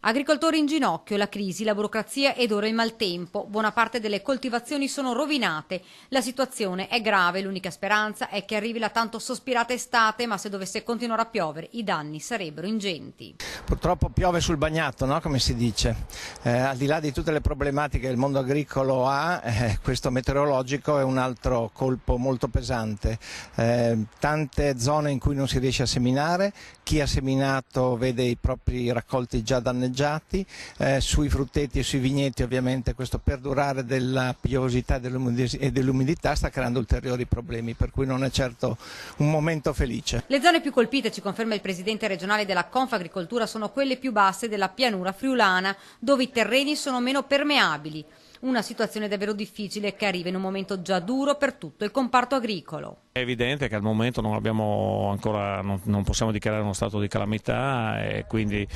Agricoltori in ginocchio, la crisi, la burocrazia ed ora il maltempo. Buona parte delle coltivazioni sono rovinate. La situazione è grave, l'unica speranza è che arrivi la tanto sospirata estate, ma se dovesse continuare a piovere i danni sarebbero ingenti. Purtroppo piove sul bagnato, no? Come si dice. Al di là di tutte le problematiche che il mondo agricolo ha, questo meteorologico è un altro colpo molto pesante. Tante zone in cui non si riesce a seminare, chi ha seminato vede i propri raccolti già danneggiati. Sui frutteti e sui vigneti ovviamente questo perdurare della piovosità e dell'umidità sta creando ulteriori problemi, per cui non è certo un momento felice. Le zone più colpite, ci conferma il presidente regionale della Confagricoltura, sono quelle più basse della pianura friulana, dove i terreni sono meno permeabili. Una situazione davvero difficile che arriva in un momento già duro per tutto il comparto agricolo. È evidente che al momento non possiamo dichiarare uno stato di calamità e quindi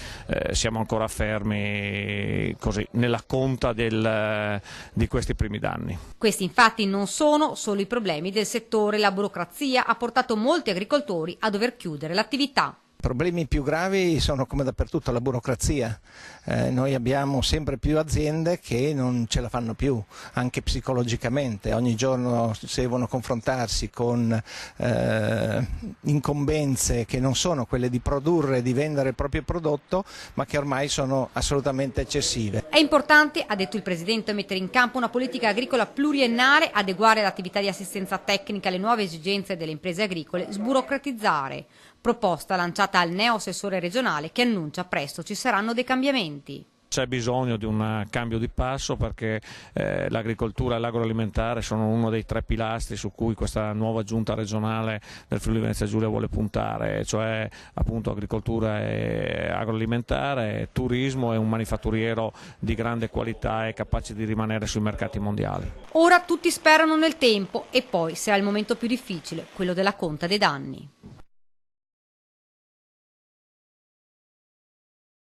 siamo ancora fermi così, nella conta di questi primi danni. Questi infatti non sono solo i problemi del settore, la burocrazia ha portato molti agricoltori a dover chiudere l'attività. I problemi più gravi sono come dappertutto la burocrazia. Noi abbiamo sempre più aziende che non ce la fanno più, anche psicologicamente. Ogni giorno devono confrontarsi con incombenze che non sono quelle di produrre e di vendere il proprio prodotto, ma che ormai sono assolutamente eccessive. È importante, ha detto il Presidente, mettere in campo una politica agricola pluriennale, adeguare l'attività di assistenza tecnica alle nuove esigenze delle imprese agricole, sburocratizzare. Proposta lanciata al neo-assessore regionale che annuncia presto ci saranno dei cambiamenti. C'è bisogno di un cambio di passo perché l'agricoltura e l'agroalimentare sono uno dei tre pilastri su cui questa nuova giunta regionale del Friuli Venezia Giulia vuole puntare, cioè appunto agricoltura e agroalimentare, turismo e un manifatturiero di grande qualità e capace di rimanere sui mercati mondiali. Ora tutti sperano nel tempo e poi sarà il momento più difficile, quello della conta dei danni.